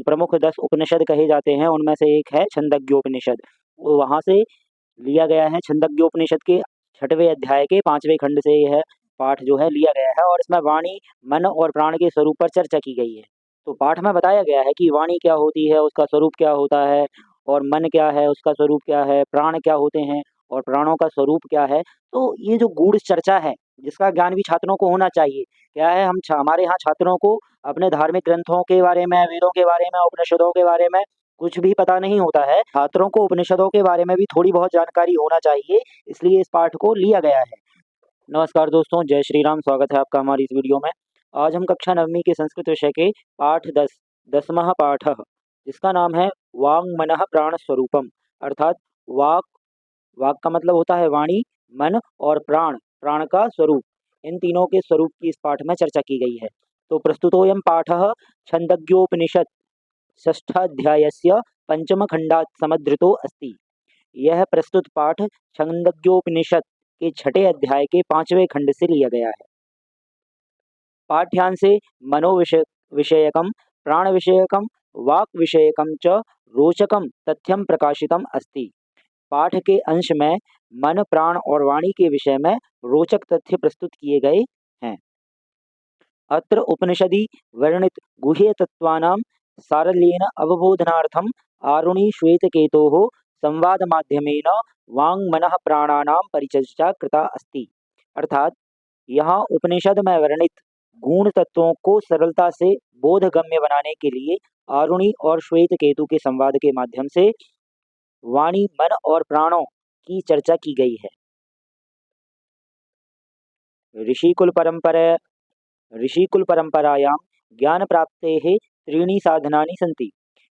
प्रमुख 10 उपनिषद कहे जाते हैं उनमें से एक है छंदोग्योपनिषद। वो वहाँ से लिया गया है। छंदोग्योपनिषद के 6वें अध्याय के 5वें खंड से यह पाठ जो है लिया गया है और इसमें वाणी, मन और प्राण के स्वरूप पर चर्चा की गई है। तो पाठ में बताया गया है कि वाणी क्या होती है, उसका स्वरूप क्या होता है, और मन क्या है, उसका स्वरूप क्या है, प्राण क्या होते हैं और प्राणों का स्वरूप क्या है। तो ये जो गूढ़ चर्चा है, जिसका ज्ञान भी छात्रों को होना चाहिए। क्या है, हमारे यहाँ छात्रों को अपने धार्मिक ग्रंथों के बारे में, वेदों के बारे में, उपनिषदों के बारे में कुछ भी पता नहीं होता है। छात्रों को उपनिषदों के बारे में भी थोड़ी बहुत जानकारी होना चाहिए, इसलिए इस पाठ को लिया गया है। नमस्कार दोस्तों, जय श्री राम। स्वागत है आपका हमारी इस वीडियो में। आज हम कक्षा 9वीं के संस्कृत विषय के पाठ 10वां पाठ, जिसका नाम है वांग मनः प्राण स्वरूपम, अर्थात वाक का मतलब होता है वाणी, मन और प्राण का स्वरूप। इन तीनों के स्वरूप की इस पाठ में चर्चा की गई है। तो प्रस्तुतोऽयं पाठः छन्दोग्योपनिषद षष्ठाध्यायस्य पंचमखंडात् समद्धृतो अस्ति। यह प्रस्तुत पाठ छन्दोग्योपनिषद के 6ठे अध्याय के 5वें खंड से लिया गया है। पाठ्यांशे विषयकम, प्राण विषयकम, वाक विषयकम च रोचकम तथ्यम प्रकाशितम अस्ति। पाठ के अंश में मन, प्राण और वाणी के विषय में रोचक तथ्य प्रस्तुत किए गए हैं। अत्र उपनिषदि वर्णित गुह्य तत्वानां सारल्येन अवबोधनार्थम आरुणि श्वेतकेतोः संवाद माध्यमेन वांग मनः प्राणानां परिचर्चा कृता अस्ति। अर्थात यहाँ उपनिषद में वर्णित गूढ़ तत्वों को सरलता से बोधगम्य बनाने के लिए आरुणि और श्वेतकेतु के संवाद के माध्यम से वाणी, मन और प्राणों की चर्चा की गई है। ऋषिकुल परंपरायां ज्ञान प्राप्तेः त्रीणि साधनानि सन्ति।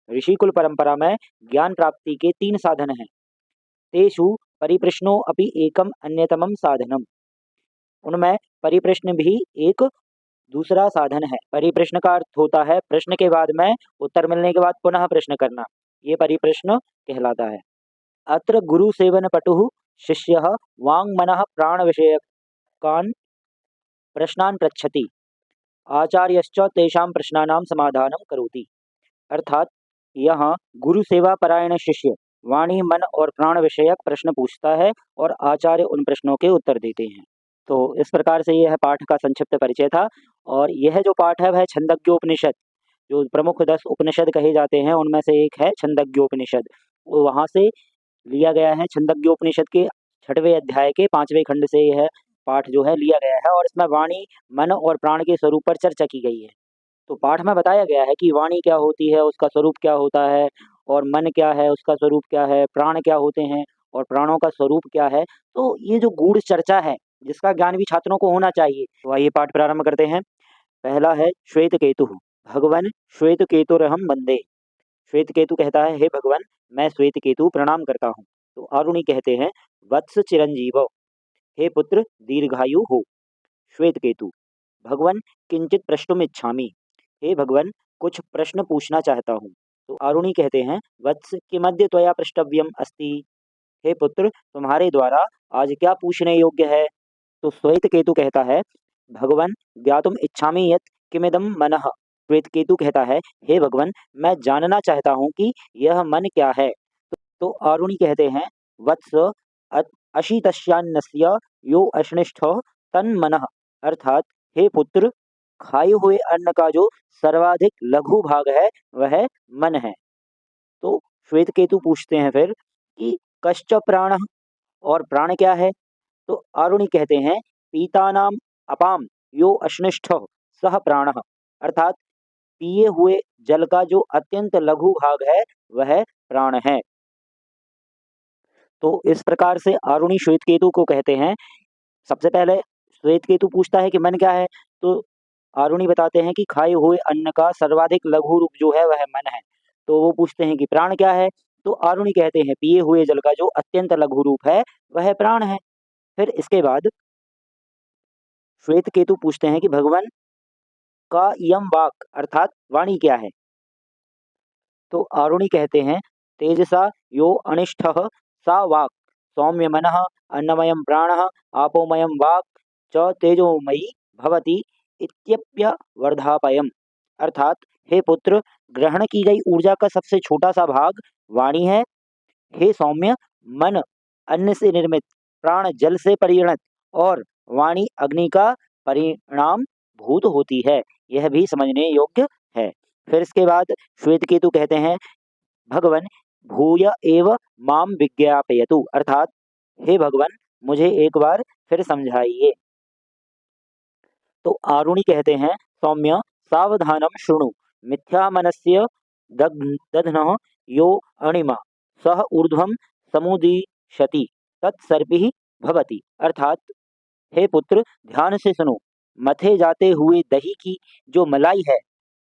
ऋषिकुल परंपरा में ज्ञान प्राप्ति के 3 साधन हैं। तेषु परिप्रश्नो अपि एकम अन्यतमम साधनम। उनमें परिप्रश्न भी एक दूसरा साधन है। परिप्रश्न का अर्थ होता है प्रश्न के बाद में उत्तर मिलने के बाद पुनः प्रश्न करना, ये परिप्रश्न कहलाता है। अत्र गुरु सेवन पटुः शिष्यः वांग मनः प्राण विषयकान् प्रश्नान् पृच्छति, आचार्यश्च तेषां प्रश्नानां समाधानं करोति। अर्थात यहाँ गुरु सेवा परायण शिष्य वाणी, मन और प्राण विषयक प्रश्न पूछता है और आचार्य उन प्रश्नों के उत्तर देते हैं। तो इस प्रकार से यह पाठ का संक्षिप्त परिचय था। और यह जो पाठ है वह छन्दोग्योपनिषद, जो प्रमुख 10 उपनिषद कहे जाते हैं उनमें से एक है छन्दोग्योपनिषद। वो वहाँ से लिया गया है। छन्दोग्योपनिषद के 6वें अध्याय के 5वें खंड से यह पाठ जो है लिया गया है और इसमें वाणी, मन और प्राण के स्वरूप पर चर्चा की गई है। तो पाठ में बताया गया है कि वाणी क्या होती है, उसका स्वरूप क्या होता है, और मन क्या है, उसका स्वरूप क्या है, प्राण क्या होते हैं और प्राणों का स्वरूप क्या है। तो ये जो गूढ़ चर्चा है, जिसका ज्ञान भी छात्रों को होना चाहिए। तो आइए पाठ प्रारंभ करते हैं। पहला है श्वेत केतु। भगवान श्वेत केतुरहम वंदे। श्वेत केतु कहता है, हे भगवान, मैं श्वेत केतु प्रणाम करता हूँ। तो आरुणि कहते हैं, वत्स चिरंजीव, हे पुत्र दीर्घायु हो। श्वेत केतु, भगवान किंचित प्रष्टुम इच्छामि, हे भगवान कुछ प्रश्न पूछना चाहता हूँ। तो आरुणि कहते हैं, वत्स किमद्य त्वया प्रष्टव्यम अस्ति, हे पुत्र तुम्हारे द्वारा आज क्या पूछने योग्य है। तो श्वेत केतु कहता है, भगवान ज्ञातुम इच्छामि यत् किमिदं मनः। श्वेत केतु कहता है, हे भगवान मैं जानना चाहता हूँ कि यह मन क्या है। तो आरुणि कहते हैं, वत्स अशितस्यान्नस्य यो अश्निष्ठः तन्मनः। अर्थात हे पुत्र, खाए हुए अन्न का जो सर्वाधिक लघु भाग है वह मन है। तो श्वेत केतु पूछते हैं फिर कि कश्च प्राण, और प्राण क्या है। तो आरुणि कहते हैं, पीतानाम अपाम यो अश्निष्ठः सह प्राणः। अर्थात पिए हुए जल का जो अत्यंत लघु भाग है वह प्राण है। तो इस प्रकार से आरुणि श्वेत केतु को कहते हैं। सबसे पहले श्वेत केतु पूछता है कि मन क्या है। तो आरुणि बताते हैं कि खाए हुए अन्न का सर्वाधिक लघु रूप जो है वह मन है। तो वो पूछते हैं कि प्राण क्या है। तो आरुणि कहते हैं, पिए हुए जल का जो अत्यंत लघु रूप है वह प्राण है। फिर इसके बाद श्वेत केतु पूछते हैं कि भगवान का इयम वाक, अर्थात वाणी क्या है। तो आरुणि कहते हैं, तेजसा यो अनिष्ठः सा वाक, सौम्य मनः, अन्नमयम प्राणः, आपोमयम वाक च तेजोमयी भवति इत्यप्यवर्धापयम्। अर्थात हे पुत्र, ग्रहण की गई ऊर्जा का सबसे छोटा सा भाग वाणी है। हे सौम्य, मन अन्न से निर्मित, प्राण जल से परिणत और वाणी अग्नि का परिणाम भूत होती है। यह भी समझने योग्य है। फिर इसके बाद श्वेतकेतु कहते हैं, भगवन भूय एव माम विज्ञापयतु, अर्थात हे भगवान, मुझे एक बार फिर समझाइए। तो आरुणि कहते हैं, सौम्य सावधानम शृणु, मिथ्या मनस्य दध्नः यो अणिमा सह ऊर्ध्वम समुदीशति तत्सर्पिः भवति, अर्थात हे पुत्र, ध्यान से सुनो, मथे जाते हुए दही की जो मलाई है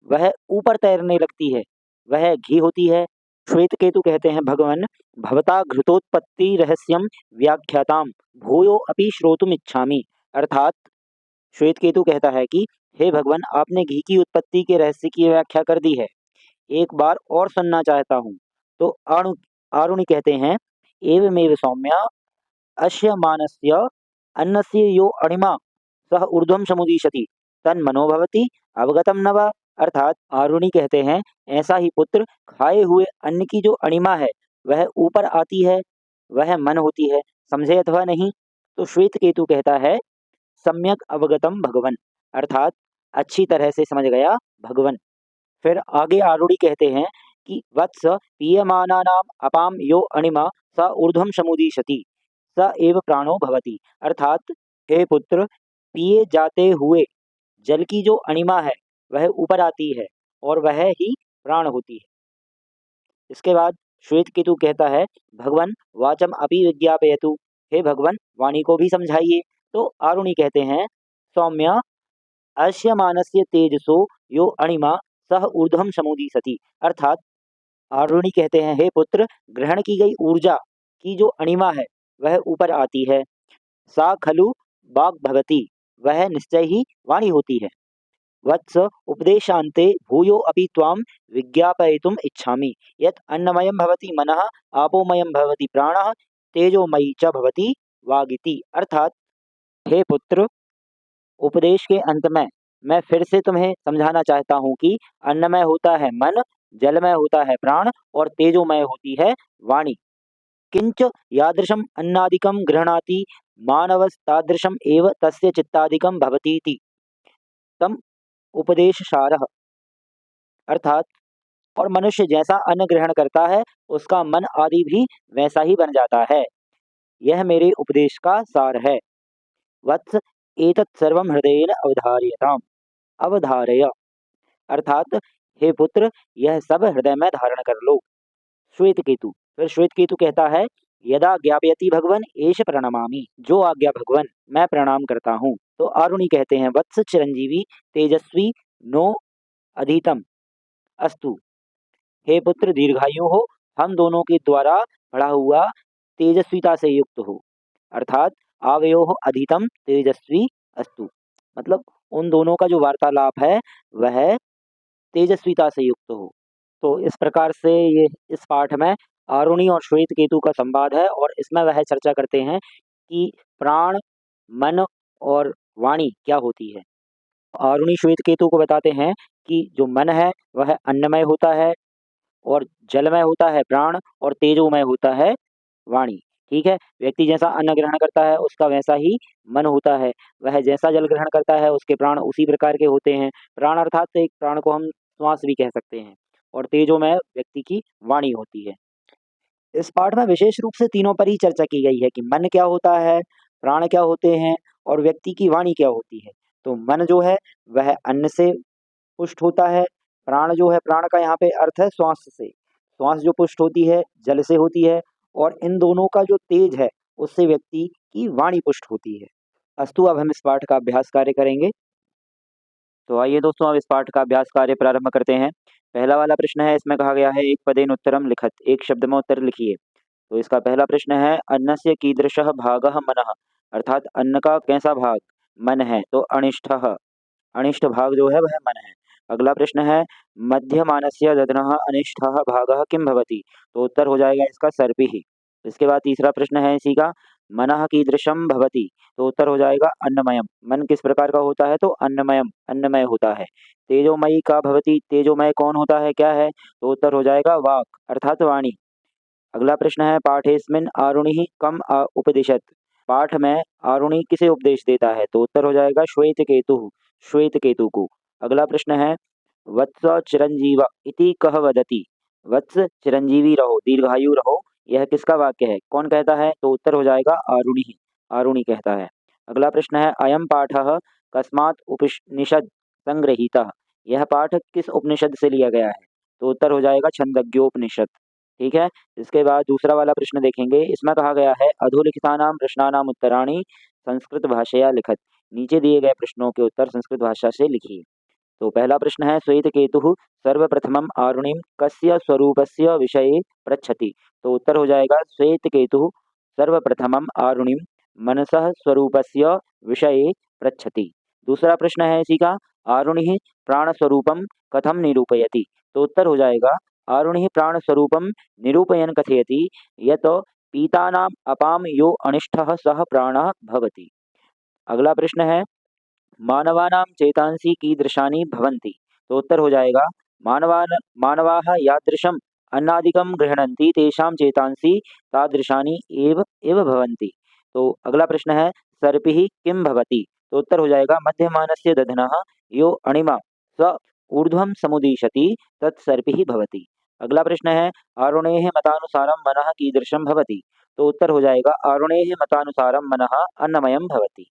वह ऊपर तैरने लगती है, वह घी होती है। श्वेत केतु कहते हैं, भगवान भवता घृतोत्पत्ति रहस्यम व्याख्याताम भूयो अपि श्रोतुम इच्छामि, अर्थात श्वेत केतु कहता है कि हे भगवान, आपने घी की उत्पत्ति के रहस्य की व्याख्या कर दी है, एक बार और सुनना चाहता हूँ। तो आरुणि कहते हैं, एवमेव सौम्या अस्य मानस्य अन्नस्य यो अणिमा सह ऊर्ध्वम समुदीशति तन्मनो भवति अवगतम न वा, अर्थात आरुणि कहते हैं, ऐसा ही पुत्र, खाए हुए अन्न की जो अणिमा है वह ऊपर आती है, वह मन होती है, समझे अथवा नहीं। तो श्वेत केतु कहता है, सम्यक अवगतम भगवन, अर्थात अच्छी तरह से समझ गया भगवन। फिर आगे आरुणि कहते हैं कि वत्स पीयमानानाम अपाम यो अणिमा स ऊर्ध्वम समुदीशति स एव प्राणो भवति, अर्थात हे पुत्र, पिए जाते हुए जल की जो अणिमा है वह ऊपर आती है और वह ही प्राण होती है। इसके बाद श्वेत केतु कहता है, भगवान वाचम अपि विज्ञापयतु, हे भगवान, वाणी को भी समझाइए। तो आरुणि कहते हैं, सौम्य अस्य मानस्य तेजसो यो अणिमा सह ऊर्ध्वम समुदीशति, अर्थात आरुणि कहते हैं, हे पुत्र, ग्रहण की गई ऊर्जा की जो अणिमा है वह ऊपर आती है, सा खलु वाक् भवति, वह निश्चय ही वाणी होती है। वत्स उपदेशान्ते भूयो अपि त्वां विज्ञापयितुम् इच्छामि यत् अन्नमयं भवति मनः, आपोमयं भवति प्राणः, तेजोमयी च भवति वागिति, अर्थात हे पुत्र, उपदेश के अंत में मैं फिर से तुम्हें समझाना चाहता हूँ कि अन्नमय होता है मन, जलमय होता है प्राण और तेजोमय होती है वाणी। किंच यादृशम अन्नादिकं गृह्णाति मानवस्तादृशम एव तस्य चित्तादिकं भवतीति तम उपदेश सारः, अर्थात और मनुष्य जैसा अन्न ग्रहण करता है उसका मन आदि भी वैसा ही बन जाता है, यह मेरे उपदेश का सार है। वत्स एतत् सर्वं हृदयेन अवधारयताम, अवधारय, अर्थात हे पुत्र, यह सब हृदय में धारण कर लो। श्वेत केतु, फिर श्वेत केतु कहता है, यदा ज्ञापयति भगवन एष प्रणमामि, जो आज्ञा भगवन, मैं प्रणाम करता हूँ। तो आरुणि कहते हैं, वत्स चिरंजीवी तेजस्वी नो अधीतम अस्तु, हे पुत्र, दीर्घायु हो, हम दोनों के द्वारा पढ़ा हुआ तेजस्विता से युक्त हो, अर्थात आवयो अधीतम तेजस्वी अस्तु, मतलब उन दोनों का जो वार्तालाप है वह तेजस्विता से युक्त हो। तो इस प्रकार से ये इस पाठ में आरुणि और श्वेत केतु का संवाद है और इसमें वह चर्चा करते हैं कि प्राण, मन और वाणी क्या होती है। आरुणि श्वेत केतु को बताते हैं कि जो मन है वह अन्नमय होता है और जलमय होता है प्राण और तेजोमय होता है वाणी। ठीक है, व्यक्ति जैसा अन्न ग्रहण करता है उसका वैसा ही मन होता है, वह जैसा जल ग्रहण करता है उसके प्राण उसी प्रकार के होते हैं। प्राण अर्थात एक प्राण को हम श्वास भी कह सकते हैं और तेजोमय व्यक्ति की वाणी होती है। इस पाठ में विशेष रूप से तीनों पर ही चर्चा की गई है कि मन क्या होता है, प्राण क्या होते हैं और व्यक्ति की वाणी क्या होती है। तो मन जो है वह अन्न से पुष्ट होता है, प्राण जो है, प्राण का यहाँ पे अर्थ है श्वास से, श्वास जो पुष्ट होती है जल से होती है और इन दोनों का जो तेज है उससे व्यक्ति की वाणी पुष्ट होती है। अस्तु, अब हम इस पाठ का अभ्यास कार्य करेंगे। तो आइए दोस्तों, अब इस पाठ का अभ्यास कार्य प्रारंभ करते हैं। पहला वाला प्रश्न है, इसमें कहा गया है एक पदेन उत्तरम लिखत, एक शब्द में उत्तर लिखिए। तो इसका पहला प्रश्न है, अन्नस्य कीदृशः भागः मनः, अर्थात अन्न का कैसा भाग मन है। तो अनिष्ठः, अनिष्ट भाग जो है वह मन है। अगला प्रश्न है, मध्यमानस्य दध्नः अनिष्ठः भागः किं भवति। तो उत्तर हो जाएगा इसका सर्पिः। इसके बाद तीसरा प्रश्न है इसी का, मनः कीदृशं भवति, तो उत्तर हो जाएगा अन्नमयम। मन किस प्रकार का होता है, तो अन्नमयम, अन्नमय होता है। तेजोमयी का भवति, तेजोमय कौन होता है, क्या है, तो उत्तर हो जाएगा वाक् अर्थात वाणी। अगला प्रश्न है पाठेस्मिन् आरुणिः कम उपदिशत, पाठ में आरुणि किसे उपदेश देता है, तो उत्तर हो जाएगा श्वेत केतु, श्वेत केतु को। अगला प्रश्न है वत्स चिरंजीव इति कह वदति, वत्स चिरंजीवी रहो, दीर्घायु रहो, यह किसका वाक्य है, कौन कहता है, तो उत्तर हो जाएगा आरुणि, आरुणि कहता है। अगला प्रश्न है अयम पाठः कस्मात् उपनिषद संग्रहीतः, यह पाठ किस उपनिषद से लिया गया है, तो उत्तर हो जाएगा छंदोग्योपनिषद। ठीक है। इसके बाद दूसरा वाला प्रश्न देखेंगे, इसमें कहा गया है अधोलिखितानां प्रश्नानां उत्तराणि संस्कृत भाषया लिखत, नीचे दिए गए प्रश्नों के उत्तर संस्कृत भाषा से लिखिए। तो पहला प्रश्न है श्वेतकेतुः सर्वप्रथमम् आरुणिं कस्य स्वरूपस्य विषये पृच्छति, तो उत्तर हो जाएगा श्वेतकेतुः सर्वप्रथमम् आरुणिं मनसः स्वरूपस्य विषये पृच्छति। दूसरा प्रश्न है इसी का, आरुणिः प्राणस्वरूपं कथं निरूपयति, तो उत्तर हो जाएगा आरुणिः प्राणस्वरूपं निरूपयन् कथयति यत् पीतानाम् अपां यो अनिष्टः सः प्राणः भवति। अगला प्रश्न है मानवानां चेतांसि कीदृशानि भवन्ति, तो उत्तर हो जाएगा मानवाः यादृशम् अन्नादिकं गृह्णन्ति तेषां चेतांसि तादृशानि एव भवन्ति। तो अगला प्रश्न है सर्पिः किं भवति, तो उत्तर हो जाएगा मध्यमानस्य दधनः यो अणिमा स ऊर्ध्वं समुदीशति तत् सर्पिः भवति। अगला प्रश्न है आरुणेः मतानुसारं मनः कीदृशं भवति, तो उत्तर हो जाएगा आरुणेः मतानुसारं मनः अन्नमयं भवति।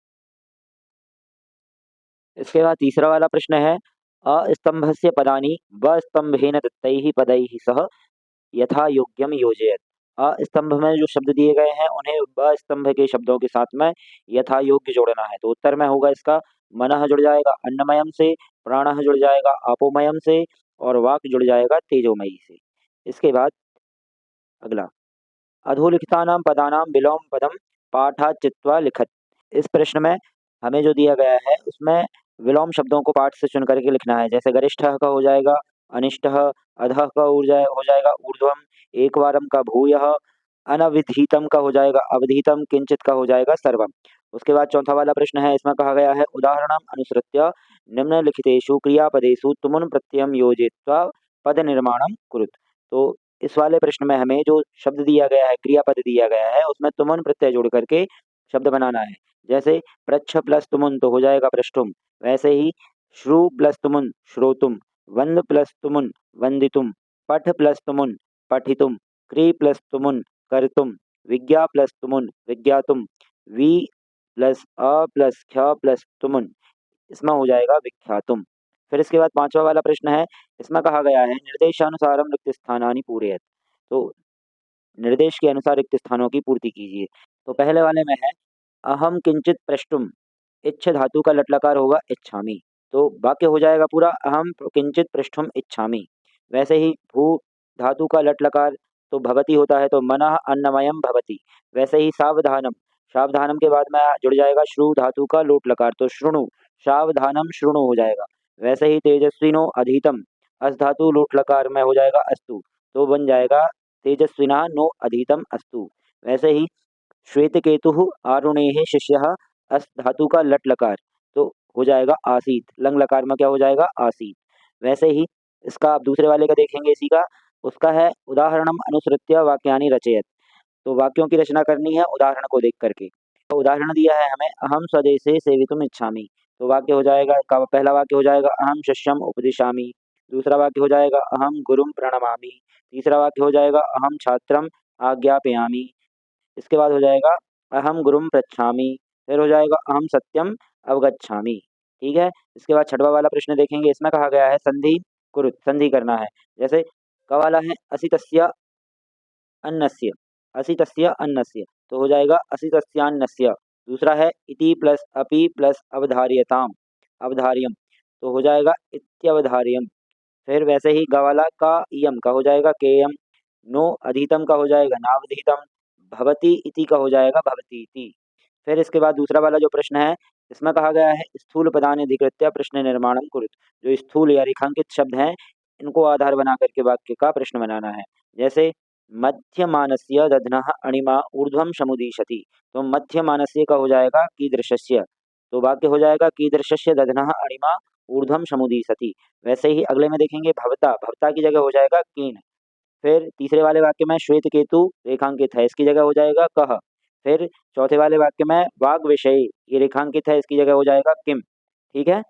इसके बाद तीसरा वाला प्रश्न है अस्तंभस्य पदानि वस्तंभेन दत्तैः पदैः सह यथा योग्यम योजयत, स्तंभ में जो शब्द दिए गए हैं उन्हें ब स्तंभ के शब्दों के साथ में यथा योग्य जोड़ना है। तो उत्तर में होगा इसका मनः जुड़ जाएगा अन्नमयम से, प्राणः जुड़ जाएगा आपोमयम से, और वाक जुड़ जाएगा तेजोमयी से। इसके बाद अगला अधोलिखितानां पदानां विलोम पदम पाठात् चित्वा लिखत, इस प्रश्न में हमें जो दिया गया है उसमें विलोम शब्दों को पाठ से चुन करके लिखना है। जैसे गरिष्ठः का हो जाएगा अनिष्टः, अधः का हो जाएगा ऊर्ध्वम, एक बारम का भूयः, अनविधीतम का हो जाएगा अवधीतम, किंचित का हो जाएगा सर्वम। उसके बाद चौथा वाला प्रश्न है, इसमें कहा गया है उदाहरणम अनुसृत्य निम्नलिखितेषु क्रियापदेषु तुमुन प्रत्ययम योजयित्वा पद निर्माणम कुरुत। तो इस वाले प्रश्न में हमें जो शब्द दिया गया है, क्रियापद दिया गया है, उसमें तुमुन प्रत्यय जोड़ करके शब्द बनाना है। जैसे पृच्छ प्लस तुमुन तो हो जाएगा पृष्ठुम, वैसे ही श्रु प्लस तुमुन श्रोतुम, वंद प्लस तुमुन वंदितुम, पठ प्लस तुमुन पठितुम, क्री प्लस तुमुन कर्तुम, विज्ञा प्लस तुमुन विज्ञातुम, वी प्लस अ प्लस ख्य प्लस तुमुन, इसमें हो जाएगा विख्यातुम। फिर इसके बाद पांचवा वाला प्रश्न है, इसमें कहा गया है निर्देशानुसारम रिक्त स्थानानि पूरयत, तो निर्देश के अनुसार रिक्त स्थानों की पूर्ति कीजिए। तो पहले वाले में है अहम किंचित प्रष्टुम, इच्छ धातु का लट लकार होगा इच्छामि, तो वाक्य हो जाएगा पूरा अहम किंचित पृष्ठुम इच्छामि। वैसे ही भू धातु का लट लकार तो भवति होता है, तो मनः अन्नमयम भवति। वैसे ही सावधानम, सावधानम के बाद में जुड़ जाएगा श्रु धातु का लोट लकार, तो श्रृणु, सावधानम श्रृणु हो जाएगा। वैसे ही तेजस्विनो अधीतम, अस धातु लोट लकार में हो जाएगा अस्तु, तो बन जाएगा तेजस्विना नो अधीतम अस्तु। वैसे ही श्वेतकेतुः आरुणेः शिष्यः, अस धातु का लट लकार तो हो जाएगा आसीत, लंग लकार में क्या हो जाएगा आसीत। वैसे ही इसका आप दूसरे वाले का देखेंगे इसी का, उसका है उदाहरणम अनुसृत्य वाक्यानि रचयत, तो वाक्यों की रचना करनी है उदाहरण को देख करके। तो उदाहरण दिया है हमें अहम स्वदेशे सेवितुम इच्छामि, तो वाक्य हो जाएगा का पहला वाक्य हो जाएगा अहम शिष्यम उपदिशामि, दूसरा वाक्य हो जाएगा अहम गुरुम प्रणमामि, तीसरा वाक्य हो जाएगा अहम छात्रम आज्ञापयामि, इसके बाद हो जाएगा अहम गुरुम पृच्छामि, फिर हो जाएगा अहम सत्यम अवगच्छामि। ठीक है। इसके बाद छठवा वाला प्रश्न देखेंगे, इसमें कहा गया है संधि कुरुत, संधि करना है। जैसे क वाला है असितस्य अन्नस्य, असितस्य अन्नस्य, तो हो जाएगा असितस्यान्नस्य। दूसरा है इति प्लस अपि प्लस अवधार्यताम, अवधार्यम, तो हो जाएगा इत्यवधार्यम। फिर वैसे ही गवाला का इयम का हो जाएगा केयम, नो अधीतम का हो जाएगा नावधीतम, भवति इति का हो जाएगा भवती इति। फिर इसके बाद दूसरा वाला जो प्रश्न है, इसमें कहा गया है स्थूल पदानि अधिकृत्य प्रश्न निर्माणम कुरुत, जो स्थूल या रेखांकित शब्द हैं इनको आधार बना करके वाक्य का प्रश्न बनाना है। जैसे मध्यमानस्य दध्नः अणिमा ऊर्ध्वं समुदीशति। तो मध्यमानस्य का हो जाएगा कीदृशस्य। तो वाक्य हो जाएगा कीदृशस्य दध्नः अणिमा ऊर्ध्वं समुदीशति। वैसे ही अगले में देखेंगे भवता, भवता की जगह हो जाएगा केन। फिर तीसरे वाले वाक्य में श्वेत केतु रेखांकित है, इसकी जगह हो जाएगा कह। फिर चौथे वाले वाक्य में वाग विषय ये रेखांकित है, इसकी जगह हो जाएगा किम। ठीक है।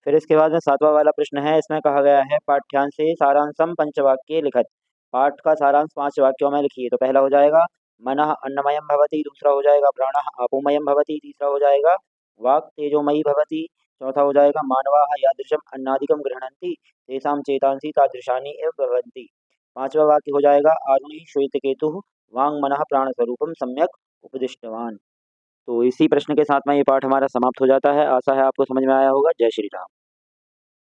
फिर इसके बाद में सातवां वाला प्रश्न है, इसमें कहा गया है पाठ्यांशे सारांशम पंचवाक्ये लिखत। पाठ का सारांश 5 वाक्यों में लिखिए। तो पहला हो जाएगा मनः अन्नमयम भवति, दूसरा हो जाएगा प्राणः आपोमयम भवति, तीसरा हो जाएगा वाक् तेजोमयी भवति, चौथा हो जाएगा मानवाः यादृशम अन्नादिकम गृह्णन्ति तेषां चेतांसि तादृशानि एव भवन्ति। पांचवा वाक्य हो जाएगा आरुणि श्वेतकेतुः वांग मनः प्राण स्वरूपम सम्यक उपदिष्टवान। तो इसी प्रश्न के साथ में ये पाठ हमारा समाप्त हो जाता है। आशा है आपको समझ में आया होगा। जय श्री राम।